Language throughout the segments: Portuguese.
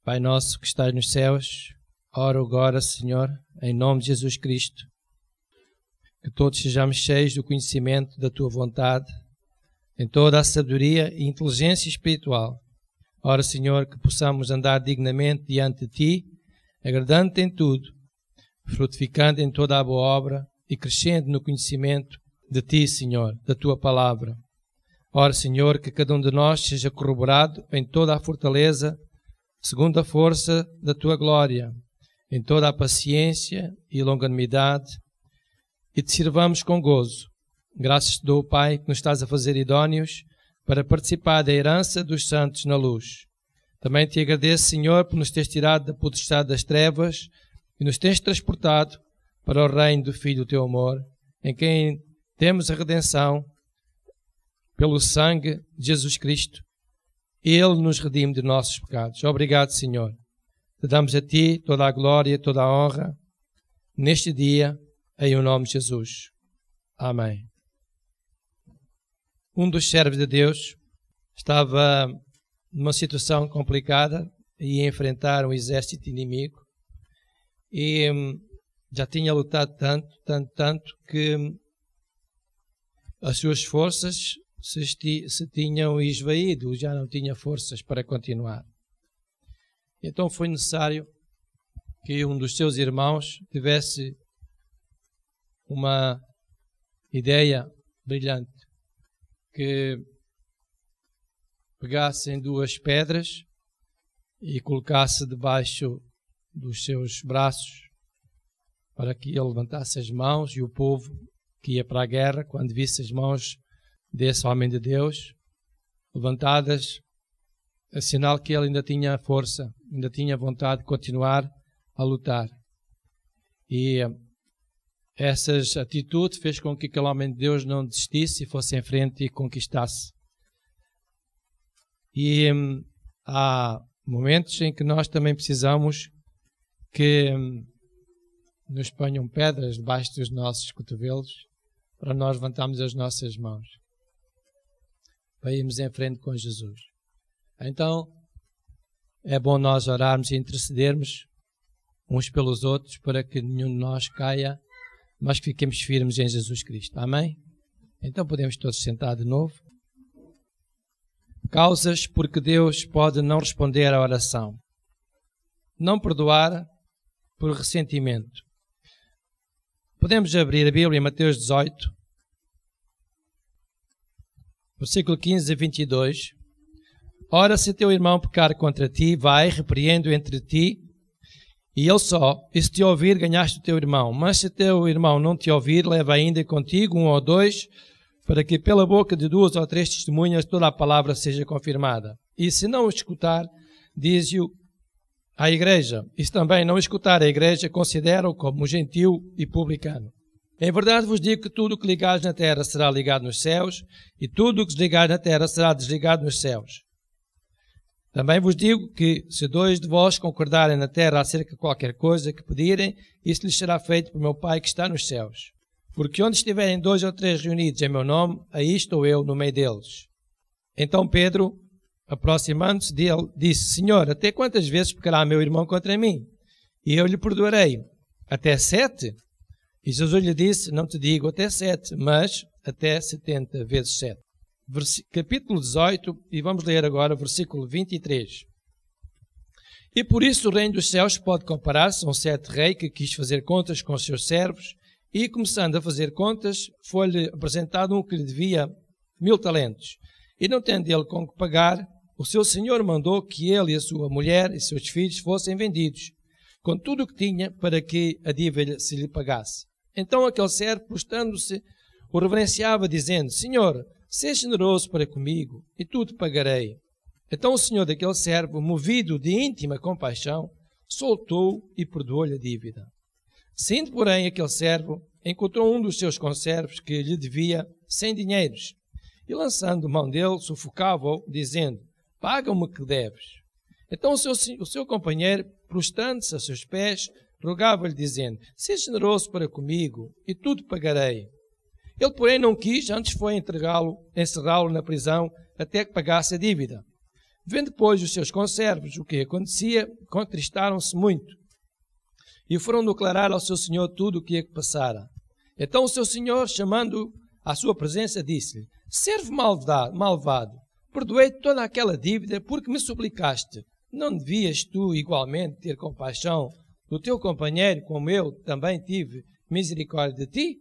Pai nosso que estás nos céus, ora agora, Senhor, em nome de Jesus Cristo, que todos sejamos cheios do conhecimento da Tua vontade, em toda a sabedoria e inteligência espiritual. Ora, Senhor, que possamos andar dignamente diante de Ti, agradando-Te em tudo, frutificando em toda a boa obra e crescendo no conhecimento de Ti, Senhor, da Tua palavra. Ora, Senhor, que cada um de nós seja corroborado em toda a fortaleza, segundo a força da Tua glória, em toda a paciência e longanimidade, e Te sirvamos com gozo. Graças Te dou, Pai, que nos estás a fazer idóneos para participar da herança dos santos na luz. Também Te agradeço, Senhor, por nos teres tirado da potestade das trevas e nos teres transportado para o reino do Filho do Teu amor, em quem temos a redenção pelo sangue de Jesus Cristo. Ele nos redime de nossos pecados. Obrigado, Senhor. Te damos a Ti toda a glória, toda a honra, neste dia, em o nome de Jesus. Amém. Um dos servos de Deus estava numa situação complicada e ia enfrentar um exército inimigo e já tinha lutado tanto que as suas forças se tinham esvaído, já não tinha forças para continuar. Então foi necessário que um dos seus irmãos tivesse uma ideia brilhante, que pegasse em duas pedras e colocasse debaixo dos seus braços para que ele levantasse as mãos e o povo que ia para a guerra, quando visse as mãos desse homem de Deus levantadas, é sinal que ele ainda tinha força, ainda tinha vontade de continuar a lutar. E essa atitude fez com que aquele homem de Deus não desistisse e fosse em frente e conquistasse. E há momentos em que nós também precisamos que nos ponham pedras debaixo dos nossos cotovelos para nós levantarmos as nossas mãos, para irmos em frente com Jesus. Então, é bom nós orarmos e intercedermos uns pelos outros para que nenhum de nós caia, mas que fiquemos firmes em Jesus Cristo. Amém? Então podemos todos sentar de novo. Causas porque Deus pode não responder à oração. Não perdoar por ressentimento. Podemos abrir a Bíblia em Mateus 18, versículo 15 a 22. Ora, se teu irmão pecar contra ti, vai, repreende-o entre ti e ele só. E se te ouvir, ganhaste o teu irmão. Mas se teu irmão não te ouvir, leva ainda contigo um ou dois, para que pela boca de 2 ou 3 testemunhas toda a palavra seja confirmada. E se não o escutar, dize-o à igreja. E se também não escutar a igreja, considera-o como gentil e publicano. Em verdade vos digo que tudo o que ligares na terra será ligado nos céus, e tudo o que desligares na terra será desligado nos céus. Também vos digo que, se 2 de vós concordarem na terra acerca de qualquer coisa que pedirem, isso lhes será feito por meu Pai que está nos céus. Porque onde estiverem 2 ou 3 reunidos em meu nome, aí estou eu no meio deles. Então Pedro, aproximando-se dele, disse: Senhor, até quantas vezes pecará meu irmão contra mim? E eu lhe perdoarei. Até 7? E Jesus lhe disse: Não te digo até 7, mas até 70 vezes 7. Capítulo 18, e vamos ler agora o versículo 23. E por isso o reino dos céus pode comparar-se a um certo rei que quis fazer contas com os seus servos, e começando a fazer contas, foi-lhe apresentado um que lhe devia 1000 talentos. E não tendo ele com que pagar, o seu senhor mandou que ele e a sua mulher e seus filhos fossem vendidos, com tudo o que tinha, para que a dívida se lhe pagasse. Então aquele servo, prostrando-se, o reverenciava, dizendo: Senhor, seja generoso para comigo, e tudo pagarei. Então o senhor daquele servo, movido de íntima compaixão, soltou e perdoou-lhe a dívida. Sendo, porém, aquele servo, encontrou um dos seus conservos que lhe devia 100 dinheiros, e lançando mão dele, sufocava-o, dizendo: Paga-me o que deves. Então o seu companheiro, prostrando-se a seus pés, rogava-lhe, dizendo: Seja generoso para comigo, e tudo pagarei. Ele, porém, não quis, antes foi encerrá-lo na prisão, até que pagasse a dívida. Vendo, pois, os seus conservos o que acontecia, contristaram-se muito e foram declarar ao seu senhor tudo o que passara. Então o seu senhor, chamando-o à sua presença, disse-lhe: servo malvado, perdoei toda aquela dívida porque me suplicaste. Não devias tu igualmente ter compaixão do teu companheiro, como eu também tive misericórdia de ti?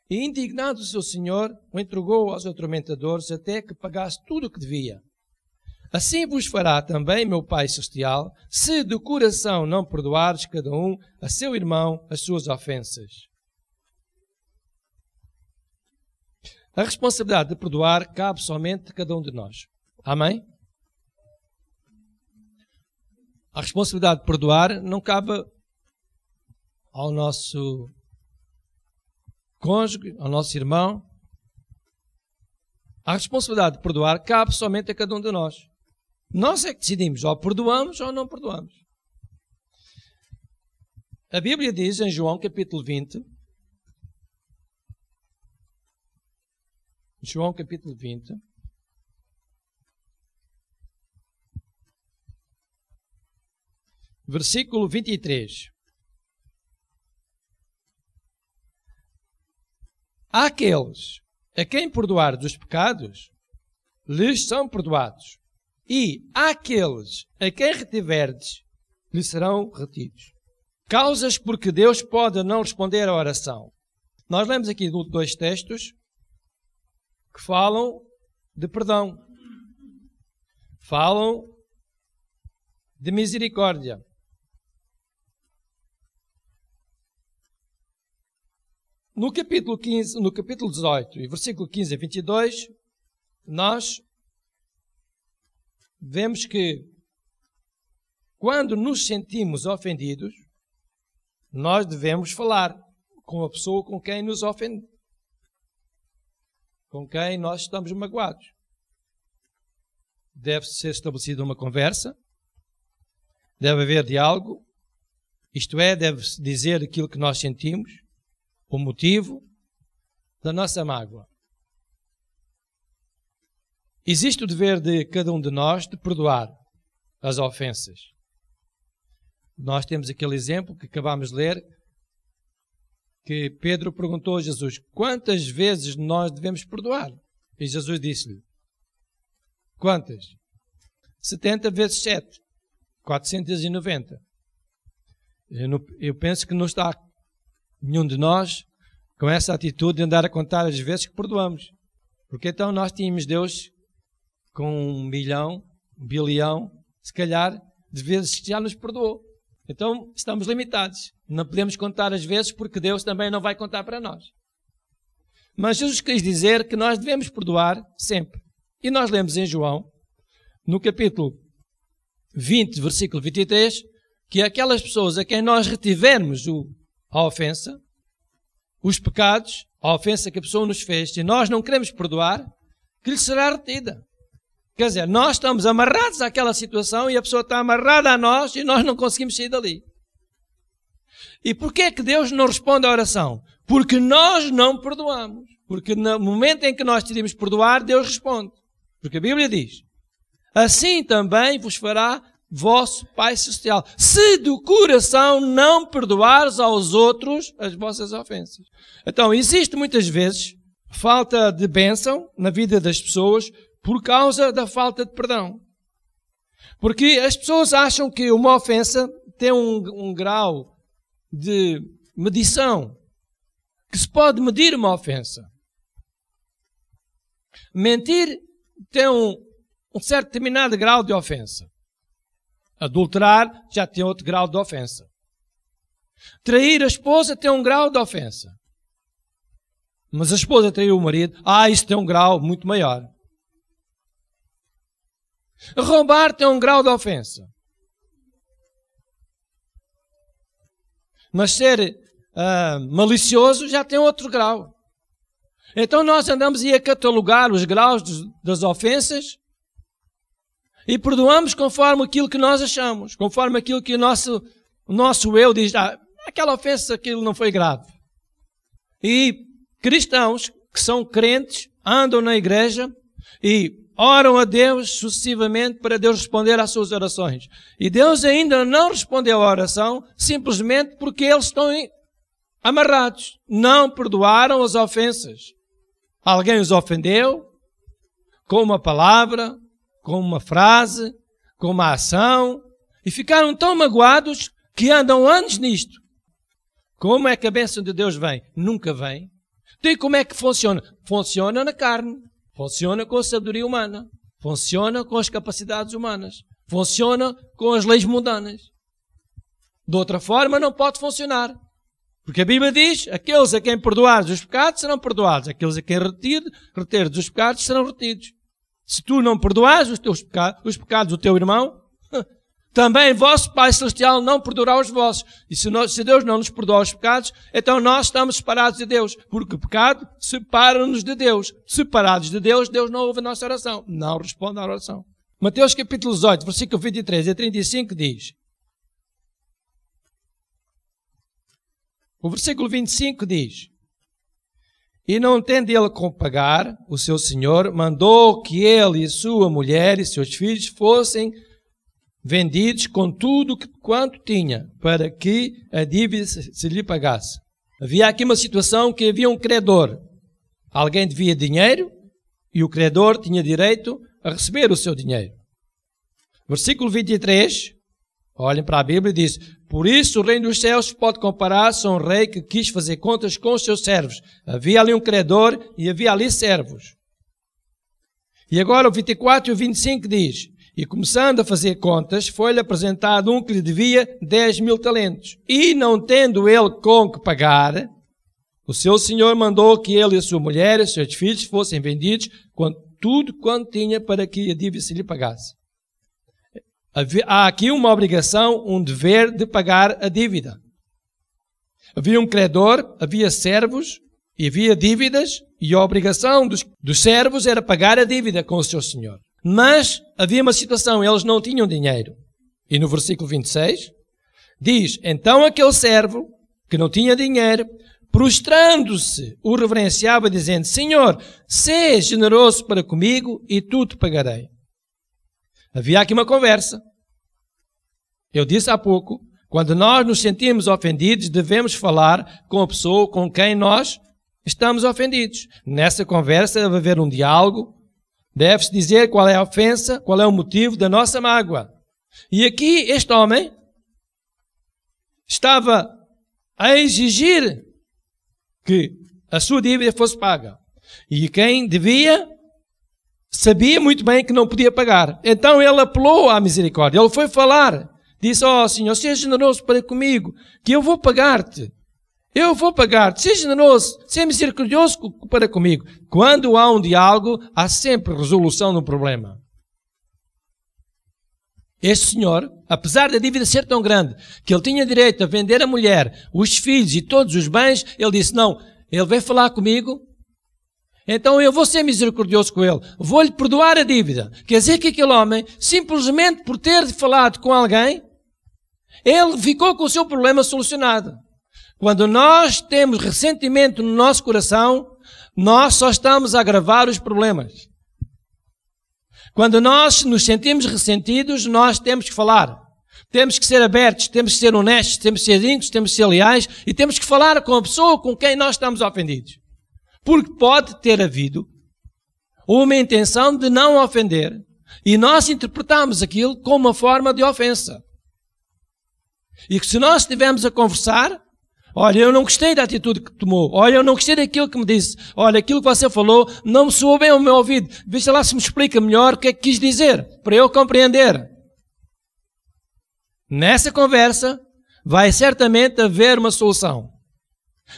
E indignado o seu senhor, o entregou aos atormentadores até que pagasse tudo o que devia. Assim vos fará também meu Pai Celestial, se de coração não perdoares cada um a seu irmão as suas ofensas. A responsabilidade de perdoar cabe somente a cada um de nós. Amém? A responsabilidade de perdoar não cabe ao nosso cônjuge, ao nosso irmão. A responsabilidade de perdoar cabe somente a cada um de nós. Nós é que decidimos, ou perdoamos ou não perdoamos. A Bíblia diz em João capítulo 20, João capítulo 20, versículo 23. Àqueles a quem perdoar dos pecados, lhes são perdoados. E àqueles a quem retiverdes, lhes serão retidos. Causas porque Deus pode não responder à oração. Nós lemos aqui dois textos que falam de perdão. Falam de misericórdia. No capítulo 15, no capítulo 18 e versículo 15 a 22, nós vemos que quando nos sentimos ofendidos, nós devemos falar com a pessoa com quem nos ofende, com quem nós estamos magoados. Deve ser estabelecida uma conversa, deve haver diálogo, isto é, deve-se dizer aquilo que nós sentimos, o motivo da nossa mágoa. Existe o dever de cada um de nós de perdoar as ofensas. Nós temos aquele exemplo que acabámos de ler, que Pedro perguntou a Jesus: quantas vezes nós devemos perdoar? E Jesus disse-lhe: quantas? 70 vezes 7. 490. Eu penso que não está nenhum de nós com essa atitude de andar a contar as vezes que perdoamos. Porque então nós tínhamos Deus com 1 milhão, 1 bilhão, se calhar, de vezes que já nos perdoou. Então estamos limitados. Não podemos contar as vezes porque Deus também não vai contar para nós. Mas Jesus quis dizer que nós devemos perdoar sempre. E nós lemos em João, no capítulo 20, versículo 23, que aquelas pessoas a quem nós retivermos a ofensa, os pecados, a ofensa que a pessoa nos fez, e nós não queremos perdoar, que lhe será retida. Quer dizer, nós estamos amarrados àquela situação e a pessoa está amarrada a nós e nós não conseguimos sair dali. E porquê é que Deus não responde à oração? Porque nós não perdoamos. Porque no momento em que nós decidimos perdoar, Deus responde. Porque a Bíblia diz: assim também vos fará vosso Pai Celestial, se do coração não perdoares aos outros as vossas ofensas. Então, existe muitas vezes falta de bênção na vida das pessoas por causa da falta de perdão. Porque as pessoas acham que uma ofensa tem um grau de medição, que se pode medir uma ofensa. Mentir tem um certo determinado grau de ofensa. Adulterar já tem outro grau de ofensa. Trair a esposa tem um grau de ofensa. Mas a esposa traiu o marido, isso tem um grau muito maior. Roubar tem um grau de ofensa. Mas ser malicioso já tem outro grau. Então nós andamos a catalogar os graus das ofensas e perdoamos conforme aquilo que nós achamos, conforme aquilo que o nosso eu diz: aquela ofensa, aquilo não foi grave. E cristãos que são crentes, andam na igreja e oram a Deus sucessivamente para Deus responder às suas orações. E Deus ainda não respondeu à oração simplesmente porque eles estão amarrados. Não perdoaram as ofensas. Alguém os ofendeu com uma palavra, com uma frase, com uma ação, e ficaram tão magoados que andam anos nisto. Como é que a bênção de Deus vem? Nunca vem. Então, e como é que funciona? Funciona na carne. Funciona com a sabedoria humana. Funciona com as capacidades humanas. Funciona com as leis mundanas. De outra forma, não pode funcionar. Porque a Bíblia diz, aqueles a quem perdoares os pecados serão perdoados. Aqueles a quem reteres os pecados serão retidos. Se tu não perdoares os pecados do teu irmão, também vosso Pai Celestial não perdoará os vossos. E se Deus não nos perdoa os pecados, então nós estamos separados de Deus. Porque o pecado separa-nos de Deus. Separados de Deus, Deus não ouve a nossa oração. Não responde à oração. Mateus capítulo 18, versículo 23 a 35 diz. O versículo 25 diz. E não tendo ele com pagar, o seu senhor mandou que ele e sua mulher e seus filhos fossem vendidos com tudo quanto tinha, para que a dívida se lhe pagasse. Havia aqui uma situação que havia um credor. Alguém devia dinheiro e o credor tinha direito a receber o seu dinheiro. Versículo 23, olhem para a Bíblia e diz: por isso o reino dos céus pode comparar-se a um rei que quis fazer contas com os seus servos. Havia ali um credor e havia ali servos. E agora o 24 e o 25 diz: e começando a fazer contas, foi-lhe apresentado um que lhe devia 10.000 talentos. E não tendo ele com que pagar, o seu senhor mandou que ele e a sua mulher e os seus filhos fossem vendidos com tudo quanto tinha para que a dívida se lhe pagasse. Há aqui uma obrigação, um dever de pagar a dívida. Havia um credor, havia servos e havia dívidas, e a obrigação dos servos era pagar a dívida com o seu senhor. Mas havia uma situação, eles não tinham dinheiro. E no versículo 26 diz: então aquele servo que não tinha dinheiro, prostrando-se, o reverenciava dizendo: Senhor, sê generoso para comigo e tudo te pagarei. Havia aqui uma conversa. Eu disse há pouco, quando nós nos sentimos ofendidos, devemos falar com a pessoa com quem nós estamos ofendidos. Nessa conversa deve haver um diálogo. Deve-se dizer qual é a ofensa, qual é o motivo da nossa mágoa. E aqui este homem estava a exigir que a sua dívida fosse paga. E quem devia sabia muito bem que não podia pagar. Então ele apelou à misericórdia. Ele foi falar. Disse: ó Senhor, seja generoso para comigo, que eu vou pagar-te. Eu vou pagar-te, seja generoso, seja misericordioso para comigo. Quando há um diálogo, há sempre resolução do problema. Este senhor, apesar da dívida ser tão grande, que ele tinha direito a vender a mulher, os filhos e todos os bens, ele disse: não, ele veio falar comigo, então eu vou ser misericordioso com ele, vou-lhe perdoar a dívida. Quer dizer que aquele homem, simplesmente por ter falado com alguém, ele ficou com o seu problema solucionado. Quando nós temos ressentimento no nosso coração, nós só estamos a agravar os problemas. Quando nós nos sentimos ressentidos, nós temos que falar. Temos que ser abertos, temos que ser honestos, temos que ser íntegros, temos que ser leais e temos que falar com a pessoa com quem nós estamos ofendidos. Porque pode ter havido uma intenção de não ofender e nós interpretamos aquilo como uma forma de ofensa. E que se nós estivermos a conversar: olha, eu não gostei da atitude que tomou. Olha, eu não gostei daquilo que me disse. Olha, aquilo que você falou não me soou bem ao meu ouvido. Veja lá se me explica melhor o que é que quis dizer, para eu compreender. Nessa conversa vai certamente haver uma solução.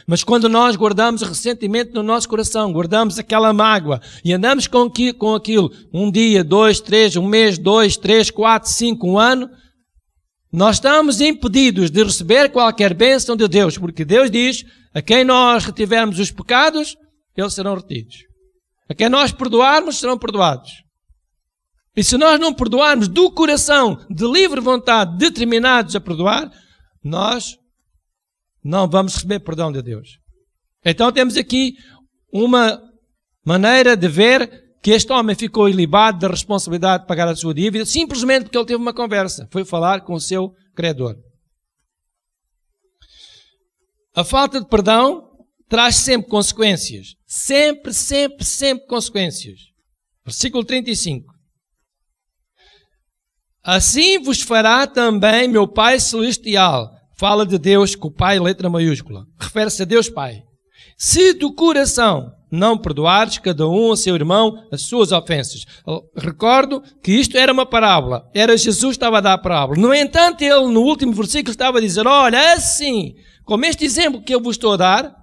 Mas quando nós guardamos ressentimento no nosso coração, guardamos aquela mágoa e andamos com aquilo um dia, 2, 3, um mês, 2, 3, 4, 5, um ano, nós estamos impedidos de receber qualquer bênção de Deus, porque Deus diz: a quem nós retivermos os pecados, eles serão retidos. A quem nós perdoarmos, serão perdoados. E se nós não perdoarmos do coração, de livre vontade, determinados a perdoar, nós não vamos receber perdão de Deus. Então temos aqui uma maneira de ver que este homem ficou ilibado da responsabilidade de pagar a sua dívida, simplesmente porque ele teve uma conversa. Foi falar com o seu credor. A falta de perdão traz sempre consequências. Sempre, sempre, sempre consequências. Versículo 35. Assim vos fará também meu Pai Celestial. Fala de Deus com o Pai, letra maiúscula. Refere-se a Deus Pai. Se do coração não perdoares cada um ao seu irmão as suas ofensas. Recordo que isto era uma parábola. Era Jesus que estava a dar a parábola. No entanto, ele no último versículo estava a dizer, olha, assim, como este exemplo que eu vos estou a dar,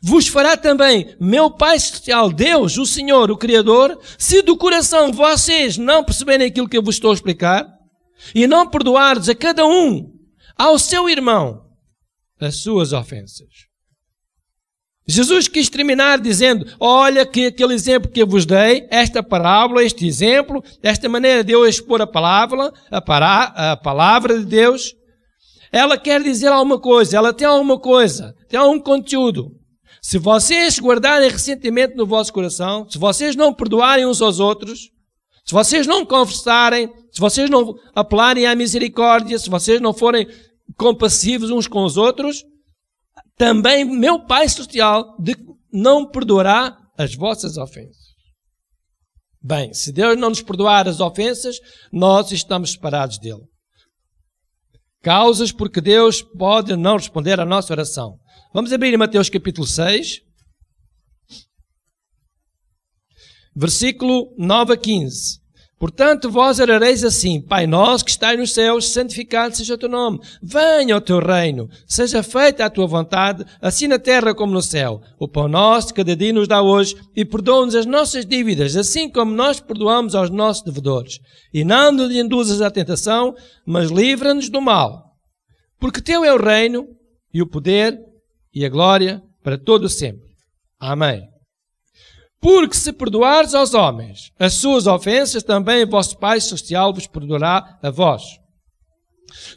vos fará também meu Pai Celestial, Deus, o Senhor, o Criador, se do coração vocês não perceberem aquilo que eu vos estou a explicar e não perdoardes a cada um, ao seu irmão, as suas ofensas. Jesus quis terminar dizendo, olha que aquele exemplo que eu vos dei, esta parábola, este exemplo, esta maneira de eu expor a palavra de Deus, ela quer dizer alguma coisa, ela tem alguma coisa, tem algum conteúdo. Se vocês guardarem ressentimento no vosso coração, se vocês não perdoarem uns aos outros, se vocês não conversarem, se vocês não apelarem à misericórdia, se vocês não forem compassivos uns com os outros, também meu Pai Celestial não perdoará as vossas ofensas. Bem, se Deus não nos perdoar as ofensas, nós estamos separados dele. Causas porque Deus pode não responder à nossa oração. Vamos abrir em Mateus capítulo 6, versículo 9 a 15. Portanto, vós orareis assim, Pai nosso que estais nos céus, santificado seja o teu nome. Venha o teu reino, seja feita a tua vontade, assim na terra como no céu. O pão nosso cada dia nos dá hoje e perdoa-nos as nossas dívidas, assim como nós perdoamos aos nossos devedores. E não nos induzas à tentação, mas livra-nos do mal. Porque teu é o reino e o poder e a glória para todo o sempre. Amém. Porque se perdoares aos homens as suas ofensas, também o vosso Pai Celestial vos perdoará a vós.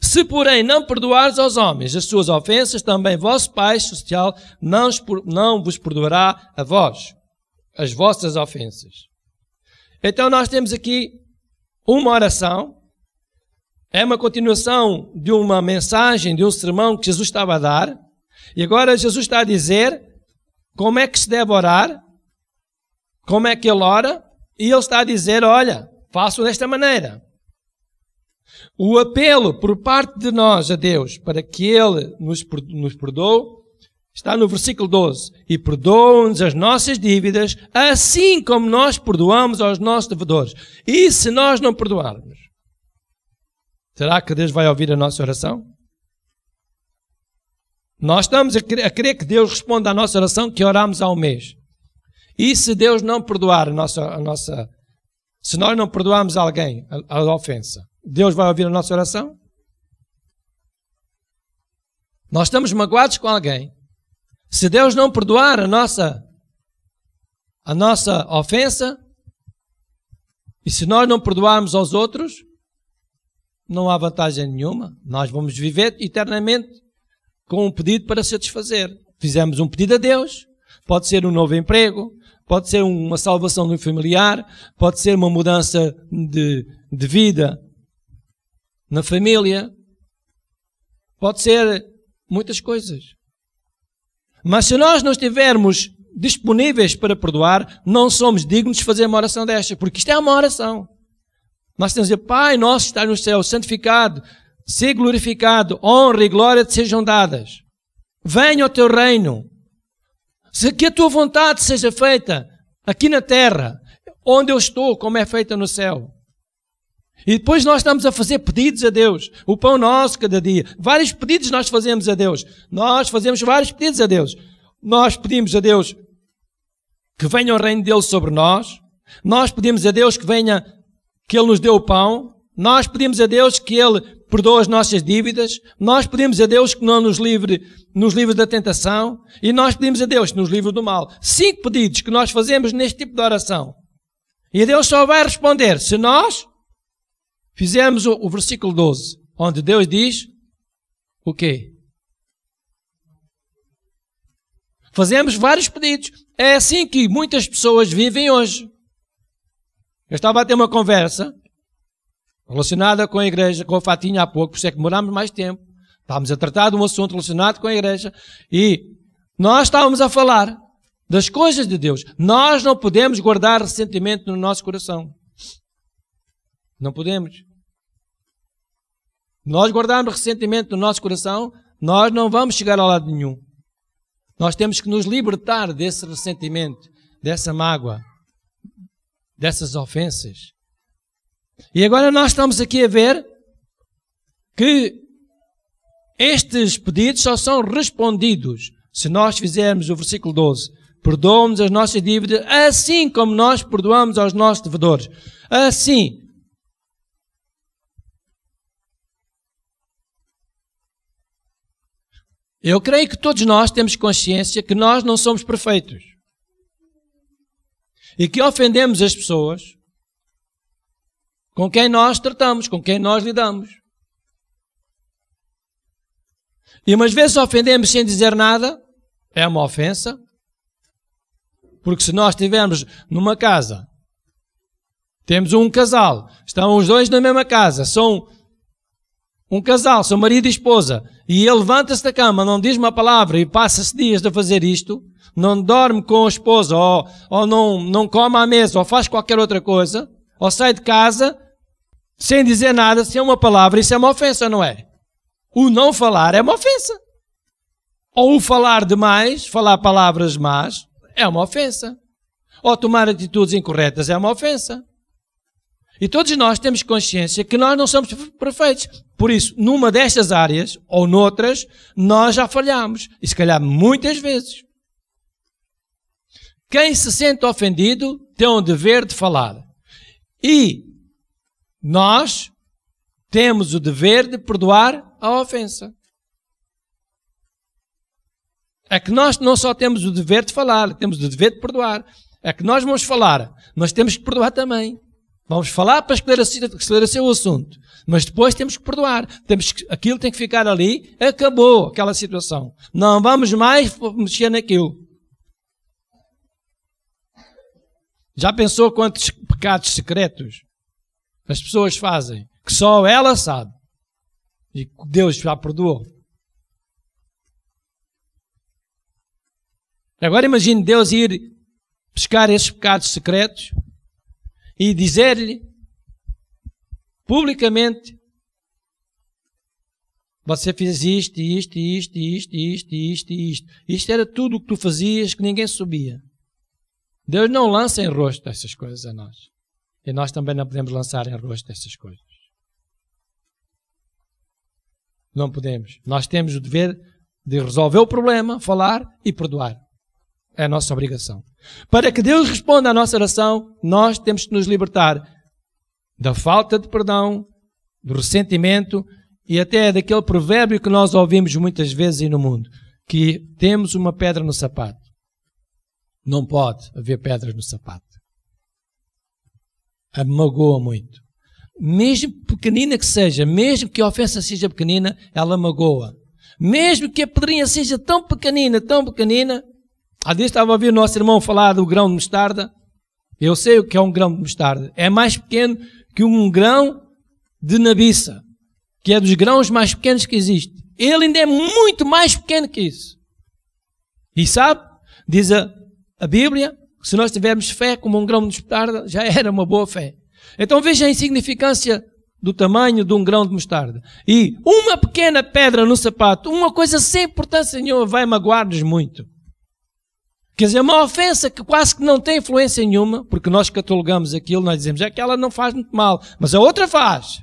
Se, porém, não perdoares aos homens as suas ofensas, também vosso Pai Celestial não vos perdoará a vós as vossas ofensas. Então nós temos aqui uma oração, é uma continuação de uma mensagem, de um sermão que Jesus estava a dar, e agora Jesus está a dizer como é que se deve orar, como é que ele ora, e ele está a dizer, olha, faço desta maneira. O apelo por parte de nós a Deus para que ele nos perdoe está no versículo 12. E perdoa-nos as nossas dívidas, assim como nós perdoamos aos nossos devedores. E se nós não perdoarmos, será que Deus vai ouvir a nossa oração? Nós estamos a crer que Deus responda à nossa oração que oramos há um mês. E se Deus não perdoar se nós não perdoarmos alguém a ofensa, Deus vai ouvir a nossa oração? Nós estamos magoados com alguém. Se Deus não perdoar a nossa ofensa, e se nós não perdoarmos aos outros, não há vantagem nenhuma. Nós vamos viver eternamente com um pedido para satisfazer. Fizemos um pedido a Deus, pode ser um novo emprego, pode ser uma salvação de um familiar, pode ser uma mudança de vida na família, pode ser muitas coisas. Mas se nós não estivermos disponíveis para perdoar, não somos dignos de fazer uma oração desta, porque isto é uma oração. Nós temos que dizer, Pai nosso que está no céu, santificado, seja glorificado, honra e glória te sejam dadas. Venha o teu reino. Que a tua vontade seja feita aqui na terra, onde eu estou, como é feita no céu. E depois nós estamos a fazer pedidos a Deus. O pão nosso cada dia. Vários pedidos nós fazemos a Deus. Nós fazemos vários pedidos a Deus. Nós pedimos a Deus que venha o reino dele sobre nós. Nós pedimos a Deus que Ele nos dê o pão. Nós pedimos a Deus que Ele perdoe as nossas dívidas. Nós pedimos a Deus que não nos livre da tentação. E nós pedimos a Deus que nos livre do mal. 5 pedidos que nós fazemos neste tipo de oração. E Deus só vai responder se nós fizermos o versículo 12, onde Deus diz o quê? Fazemos vários pedidos. É assim que muitas pessoas vivem hoje. Eu estava a ter uma conversa relacionada com a igreja, com a Fatinha há pouco, por isso é que demorámos mais tempo. Estávamos a tratar de um assunto relacionado com a igreja e nós estávamos a falar das coisas de Deus. Nós não podemos guardar ressentimento no nosso coração. Não podemos. Nós guardarmos ressentimento no nosso coração, nós não vamos chegar a lado nenhum. Nós temos que nos libertar desse ressentimento, dessa mágoa, dessas ofensas. E agora nós estamos aqui a ver que estes pedidos só são respondidos se nós fizermos o versículo 12. Perdoa-nos as nossas dívidas, assim como nós perdoamos aos nossos devedores. Assim. Eu creio que todos nós temos consciência que nós não somos perfeitos. E que ofendemos as pessoas com quem nós tratamos, com quem nós lidamos. E umas vezes ofendemos sem dizer nada, é uma ofensa. Porque se nós estivermos numa casa, temos um casal, estão os dois na mesma casa, são um casal, são marido e esposa, e ele levanta-se da cama, não diz uma palavra e passa-se dias a fazer isto, não dorme com a esposa, ou não come à mesa, ou faz qualquer outra coisa, ou sai de casa, sem dizer nada, sem uma palavra, isso é uma ofensa, não é? O não falar é uma ofensa. Ou o falar demais, falar palavras más, é uma ofensa. Ou tomar atitudes incorretas é uma ofensa. E todos nós temos consciência que nós não somos perfeitos. Por isso, numa destas áreas, ou noutras, nós já falhamos. E se calhar muitas vezes. Quem se sente ofendido tem o dever de falar. E nós temos o dever de perdoar a ofensa. É que nós não só temos o dever de falar, temos o dever de perdoar. É que nós vamos falar, mas temos que perdoar também. Vamos falar para esclarecer o assunto, mas depois temos que perdoar. Aquilo tem que ficar ali, acabou aquela situação. Não vamos mais mexer naquilo. Já pensou quantos pecados secretos as pessoas fazem, que só ela sabe, e Deus já perdoou? Agora imagine Deus ir buscar esses pecados secretos e dizer-lhe publicamente: você fez isto, isto, isto, isto, isto, isto, isto. Isto era tudo o que tu fazias que ninguém sabia. Deus não lança em rosto essas coisas a nós. E nós também não podemos lançar em rosto essas coisas. Não podemos. Nós temos o dever de resolver o problema, falar e perdoar. É a nossa obrigação. Para que Deus responda à nossa oração, nós temos que nos libertar da falta de perdão, do ressentimento e até daquele provérbio que nós ouvimos muitas vezes aí no mundo, que temos uma pedra no sapato. Não pode haver pedras no sapato. Magoa muito. Mesmo pequenina que seja, mesmo que a ofensa seja pequenina, ela magoa. Mesmo que a pedrinha seja tão pequenina, há dias estava a ouvir o nosso irmão falar do grão de mostarda. Eu sei o que é um grão de mostarda. É mais pequeno que um grão de nabiça, que é dos grãos mais pequenos que existe. Ele ainda é muito mais pequeno que isso. E sabe, diz a Bíblia, que se nós tivermos fé como um grão de mostarda, já era uma boa fé. Então veja a insignificância do tamanho de um grão de mostarda. E uma pequena pedra no sapato, uma coisa sem importância nenhuma, vai magoar-nos muito. Quer dizer, uma ofensa que quase que não tem influência nenhuma, porque nós catalogamos aquilo, nós dizemos, que ela não faz muito mal, mas a outra faz.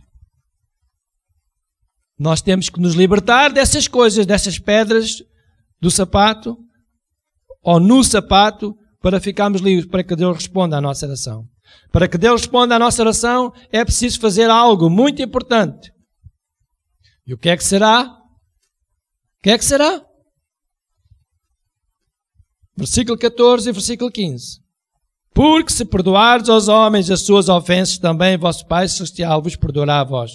Nós temos que nos libertar dessas coisas, dessas pedras do sapato, ou no sapato, para ficarmos livres, para que Deus responda à nossa oração. Para que Deus responda à nossa oração, é preciso fazer algo muito importante. E o que é que será? O que é que será? Versículo 14 e versículo 15. Porque se perdoardes aos homens as suas ofensas, também vosso Pai Celestial vos perdoará a vós.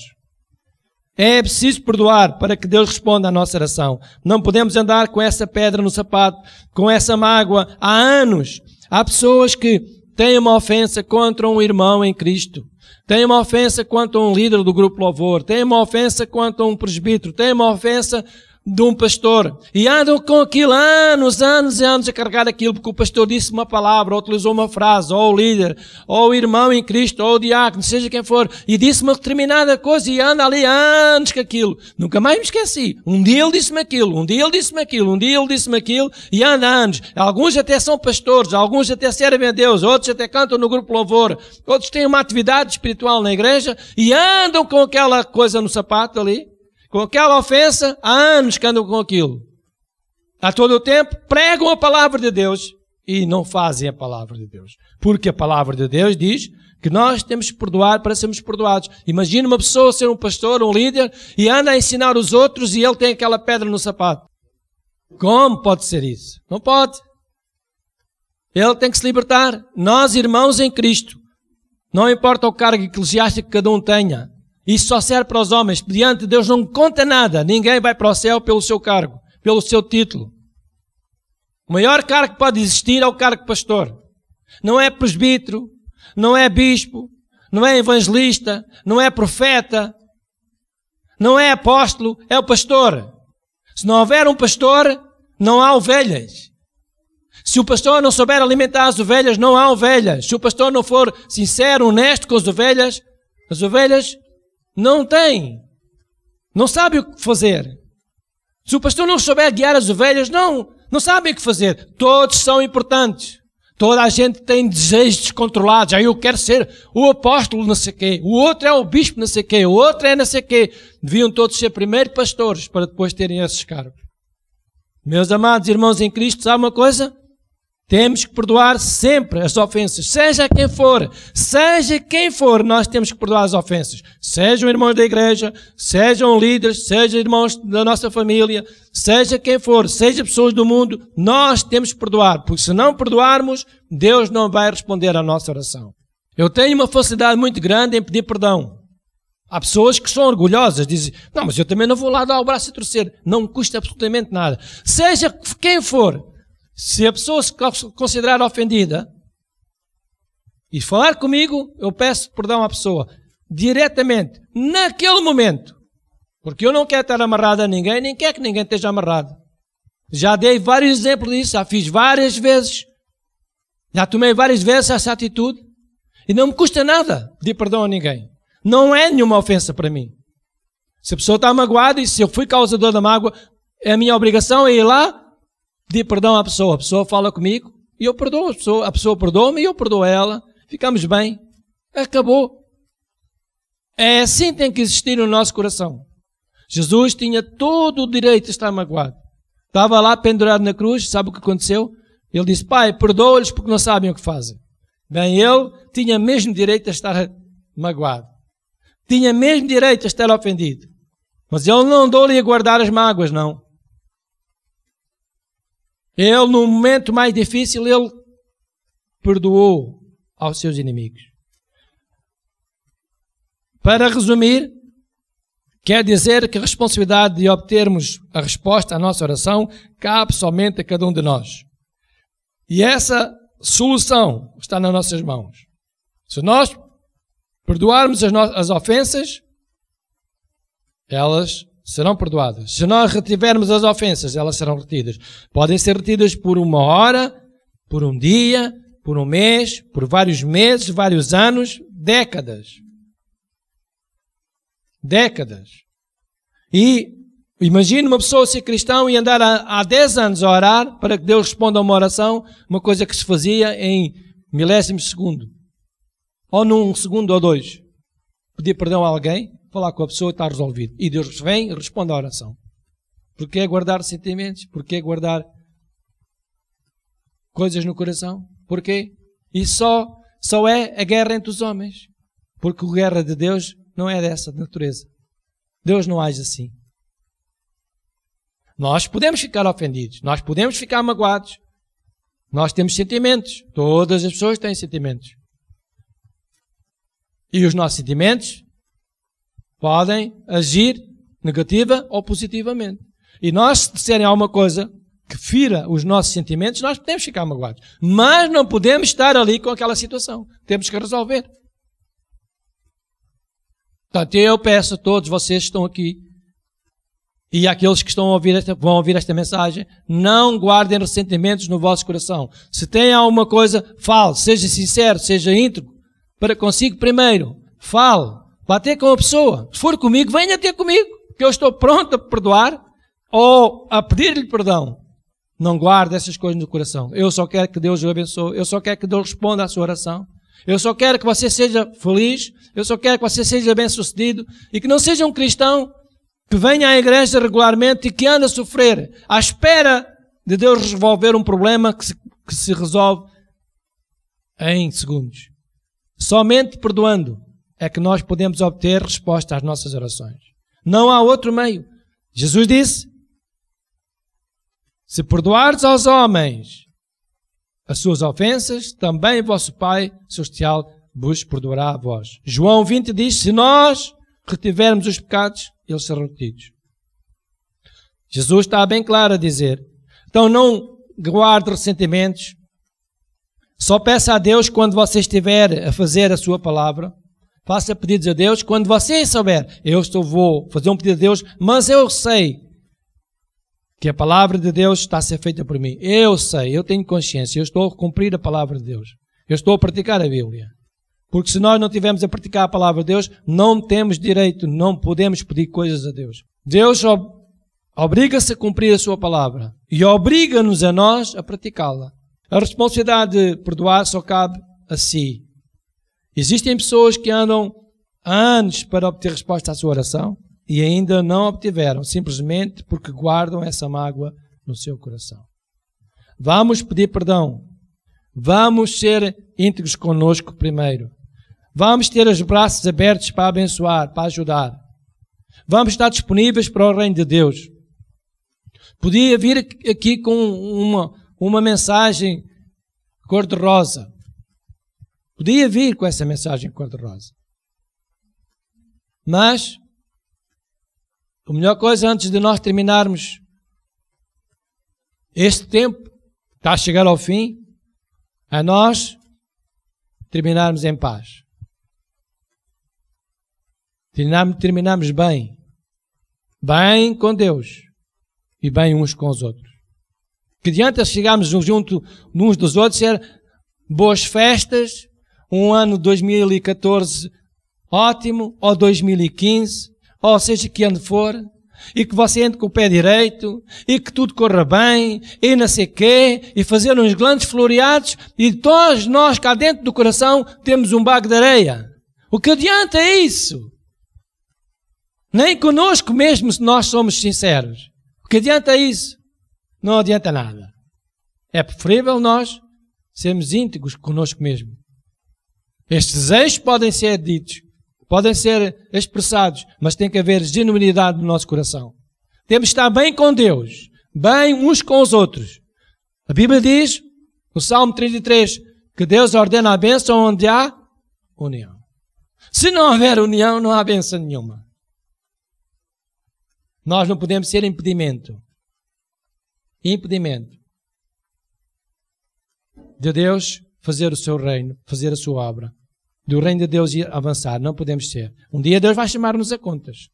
É preciso perdoar para que Deus responda à nossa oração. Não podemos andar com essa pedra no sapato, com essa mágoa há anos. Há pessoas que tem uma ofensa contra um irmão em Cristo, tem uma ofensa contra um líder do grupo Louvor, tem uma ofensa contra um presbítero, tem uma ofensa de um pastor, e andam com aquilo anos e anos a carregar aquilo, porque o pastor disse uma palavra, ou utilizou uma frase, ou o líder, ou o irmão em Cristo, ou o diácono, seja quem for, e disse uma determinada coisa, e anda ali anos com aquilo. Nunca mais me esqueci. Um dia ele disse-me aquilo, um dia ele disse-me aquilo, um dia ele disse-me aquilo, e anda anos. Alguns até são pastores, alguns até servem a Deus, outros até cantam no grupo Louvor, outros têm uma atividade espiritual na igreja, e andam com aquela coisa no sapato ali, com aquela ofensa, há anos que andam com aquilo. A todo o tempo pregam a palavra de Deus e não fazem a palavra de Deus. Porque a palavra de Deus diz que nós temos que perdoar para sermos perdoados. Imagina uma pessoa ser um pastor, um líder, e anda a ensinar os outros e ele tem aquela pedra no sapato. Como pode ser isso? Não pode. Ele tem que se libertar. Nós, irmãos em Cristo, não importa o cargo eclesiástico que cada um tenha, isso só serve para os homens. Diante de Deus não conta nada. Ninguém vai para o céu pelo seu cargo, pelo seu título. O maior cargo que pode existir é o cargo de pastor. Não é presbítero, não é bispo, não é evangelista, não é profeta, não é apóstolo, é o pastor. Se não houver um pastor, não há ovelhas. Se o pastor não souber alimentar as ovelhas, não há ovelhas. Se o pastor não for sincero, honesto com as ovelhas não tem. Não sabe o que fazer. Se o pastor não souber guiar as ovelhas, não sabe o que fazer. Todos são importantes. Toda a gente tem desejos descontrolados. Aí eu quero ser o apóstolo não sei quê. O outro é o bispo não sei quê. O outro é não sei quê. Deviam todos ser primeiro pastores para depois terem esses cargos. Meus amados irmãos em Cristo, sabe uma coisa? Temos que perdoar sempre as ofensas, seja quem for, nós temos que perdoar as ofensas. Sejam irmãos da igreja, sejam líderes, sejam irmãos da nossa família, seja quem for, seja pessoas do mundo, nós temos que perdoar, porque se não perdoarmos, Deus não vai responder à nossa oração. Eu tenho uma facilidade muito grande em pedir perdão. Há pessoas que são orgulhosas, dizem, não, mas eu também não vou lá dar o braço a torcer, não me custa absolutamente nada. Seja quem for, se a pessoa se considerar ofendida e falar comigo, eu peço perdão à pessoa diretamente, naquele momento, porque eu não quero estar amarrado a ninguém, nem quero que ninguém esteja amarrado. Já dei vários exemplos disso, já fiz várias vezes, já tomei várias vezes essa atitude e não me custa nada pedir perdão a ninguém. Não é nenhuma ofensa para mim. Se a pessoa está magoada e se eu fui causador da mágoa, a minha obrigação é ir lá pedir perdão à pessoa. A pessoa fala comigo e eu perdoo a pessoa. A pessoa perdoa-me e eu perdoo ela. Ficamos bem. Acabou. É assim que tem que existir no nosso coração. Jesus tinha todo o direito de estar magoado. Estava lá pendurado na cruz. Sabe o que aconteceu? Ele disse, Pai, perdoa-lhes porque não sabem o que fazem. Bem, ele tinha mesmo direito a estar magoado. Tinha mesmo direito a estar ofendido. Mas ele não andou-lhe a guardar as mágoas, não. Ele, no momento mais difícil, ele perdoou aos seus inimigos. Para resumir, quer dizer que a responsabilidade de obtermos a resposta à nossa oração cabe somente a cada um de nós. E essa solução está nas nossas mãos. Se nós perdoarmos as ofensas, elas serão perdoadas. Se nós retivermos as ofensas, elas serão retidas. Podem ser retidas por uma hora, por um dia, por um mês, por vários meses, vários anos, décadas. Décadas. E imagine uma pessoa ser cristão e andar há 10 anos a orar para que Deus responda a uma oração, uma coisa que se fazia em milésimos de segundo. Ou num segundo ou dois. Pedir perdão a alguém, falar com a pessoa e está resolvido. E Deus vem e responde à oração. Porquê guardar sentimentos? Porquê guardar coisas no coração? Porquê? E só é a guerra entre os homens. Porque a guerra de Deus não é dessa natureza. Deus não age assim. Nós podemos ficar ofendidos. Nós podemos ficar magoados. Nós temos sentimentos. Todas as pessoas têm sentimentos. E os nossos sentimentos podem agir negativa ou positivamente. E nós, se disserem alguma coisa que fira os nossos sentimentos, nós podemos ficar magoados. Mas não podemos estar ali com aquela situação. Temos que resolver. Portanto, eu peço a todos vocês que estão aqui e àqueles que vão ouvir esta mensagem, não guardem ressentimentos no vosso coração. Se tem alguma coisa, fale, seja sincero, seja íntegro, para consigo primeiro. Fale, vá ter com a pessoa. Se for comigo, venha ter comigo, que eu estou pronto a perdoar ou a pedir-lhe perdão. Não guarde essas coisas no coração. Eu só quero que Deus o abençoe. Eu só quero que Deus responda à sua oração. Eu só quero que você seja feliz. Eu só quero que você seja bem-sucedido. E que não seja um cristão que venha à igreja regularmente e que anda a sofrer à espera de Deus resolver um problema que se resolve em segundos. Somente perdoando é que nós podemos obter resposta às nossas orações. Não há outro meio. Jesus disse: se perdoares aos homens as suas ofensas, também vosso Pai Celestial vos perdoará a vós. João 20 diz: se nós retivermos os pecados, eles serão retidos. Jesus está bem claro a dizer: então não guarde ressentimentos. Só peça a Deus quando você estiver a fazer a sua palavra. Faça pedidos a Deus. Quando você souber, vou fazer um pedido a Deus, mas eu sei que a palavra de Deus está a ser feita por mim. Eu sei, eu tenho consciência, eu estou a cumprir a palavra de Deus. Eu estou a praticar a Bíblia. Porque se nós não estivermos a praticar a palavra de Deus, não temos direito, não podemos pedir coisas a Deus. Deus obriga-se a cumprir a sua palavra e obriga-nos a nós a praticá-la. A responsabilidade de perdoar só cabe a si. Existem pessoas que andam há anos para obter resposta à sua oração e ainda não obtiveram, simplesmente porque guardam essa mágoa no seu coração. Vamos pedir perdão. Vamos ser íntegros conosco primeiro. Vamos ter os braços abertos para abençoar, para ajudar. Vamos estar disponíveis para o reino de Deus. Podia vir aqui com uma mensagem cor-de-rosa. Podia vir com essa mensagem cor-de-rosa. Mas a melhor coisa antes de nós terminarmos este tempo, está a chegar ao fim, é nós terminarmos em paz. Terminarmos bem. Bem com Deus e bem uns com os outros. Que adianta chegarmos junto uns dos outros, ser boas festas, um ano 2014 ótimo, ou 2015, ou seja que ano for, e que você entre com o pé direito, e que tudo corra bem, e não sei quê, e fazer uns grandes floreados, e todos nós cá dentro do coração temos um bago de areia. O que adianta é isso? Nem conosco mesmo, se nós somos sinceros. O que adianta é isso? Não adianta nada. É preferível nós sermos íntegros conosco mesmo. Estes desejos podem ser ditos, podem ser expressados, mas tem que haver genuinidade no nosso coração. Temos que estar bem com Deus, bem uns com os outros. A Bíblia diz, no Salmo 33, que Deus ordena a bênção onde há união. Se não houver união, não há bênção nenhuma. Nós não podemos ser impedimento. Impedimento de Deus fazer o seu reino, fazer a sua obra. Do reino de Deus ir avançar. Não podemos ser. Um dia Deus vai chamar-nos a contas.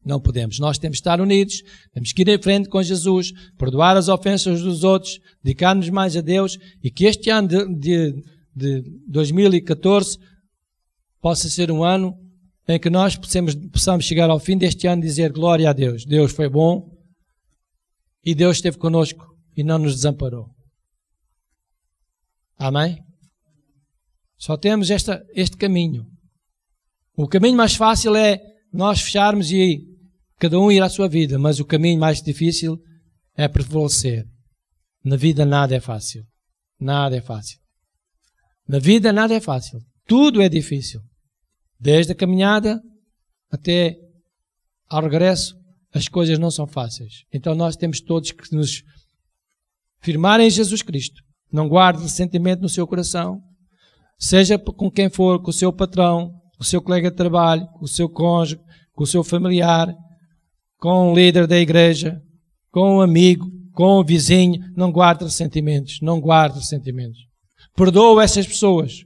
Não podemos. Nós temos que estar unidos, temos que ir em frente com Jesus, perdoar as ofensas dos outros, dedicar-nos mais a Deus e que este ano de 2014 possa ser um ano em que nós possamos chegar ao fim deste ano e dizer glória a Deus. Deus foi bom e Deus esteve conosco e não nos desamparou. Amém? Só temos este caminho. O caminho mais fácil é nós fecharmos e cada um ir à sua vida, mas o caminho mais difícil é prevalecer. Na vida nada é fácil. Nada é fácil. Na vida nada é fácil. Tudo é difícil. Desde a caminhada até ao regresso, as coisas não são fáceis. Então nós temos todos que nos firmar em Jesus Cristo. Não guarde ressentimento no seu coração. Seja com quem for, com o seu patrão, com o seu colega de trabalho, com o seu cônjuge, com o seu familiar, com o líder da igreja, com um amigo, com o vizinho, não guarde ressentimentos. Não guarde ressentimentos. Perdoa essas pessoas.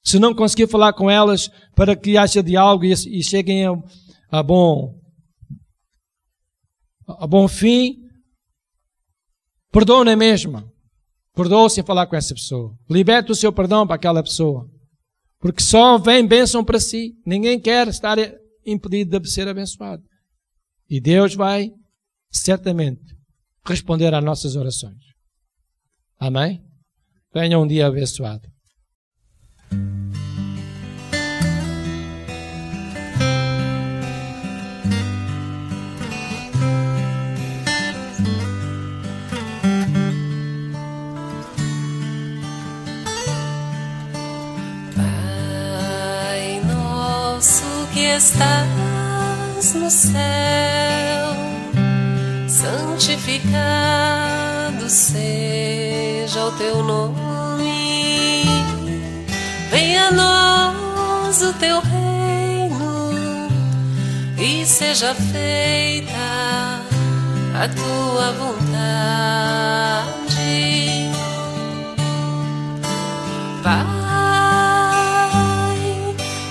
Se não conseguir falar com elas para que haja diálogo e cheguem a bom fim, perdoa na mesma. Perdoa sem falar com essa pessoa. Liberte o seu perdão para aquela pessoa. Porque só vem bênção para si. Ninguém quer estar impedido de ser abençoado. E Deus vai, certamente, responder às nossas orações. Amém? Tenha um dia abençoado. Pai nosso que estás no céu, santificado seja o teu nome. Venha a nós o teu reino e seja feita a tua vontade. Pai,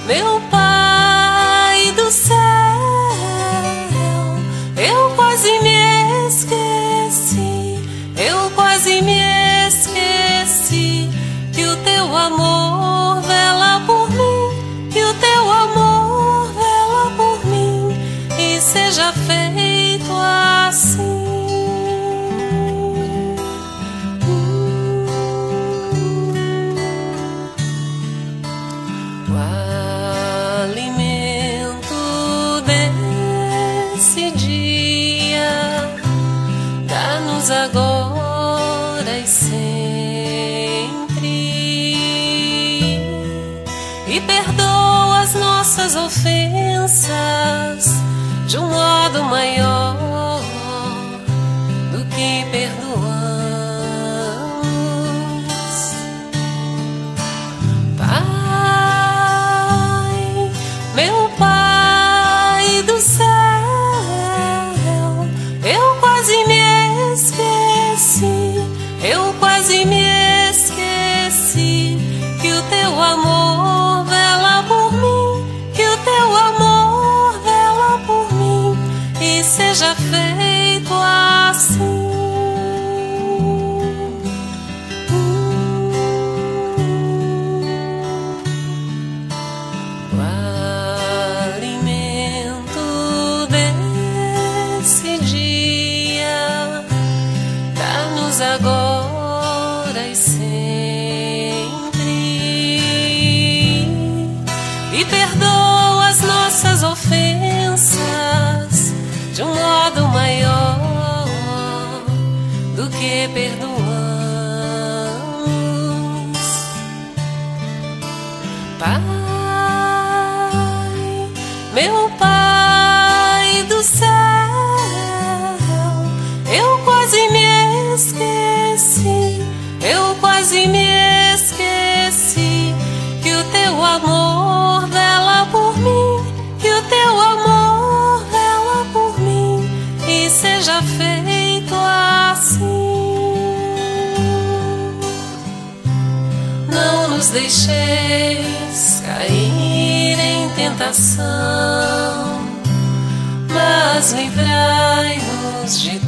meu Pai do céu, eu quase me esqueci, que o teu amor vela por mim, que o teu amor vela por mim, e seja feito assim. O alimento desse dia dá-nos agora e sempre, e perdoa as nossas ofensas de um modo maior do que perdoamos. Pai, meu Pai do céu, eu quase me esqueci, que o teu amor vela por mim, que o teu amor vela por mim, e seja feito assim. O alimento desse dia dá-nos agora e sempre, e perdoa as nossas ofensas de um modo maior do que perdoamos. Pai, meu Pai do céu, eu quase me esqueci, que o teu amor vela por mim, que o teu amor vela por mim, e seja feito assim. Não nos deixeis cair em tentação, mas livrai-nos de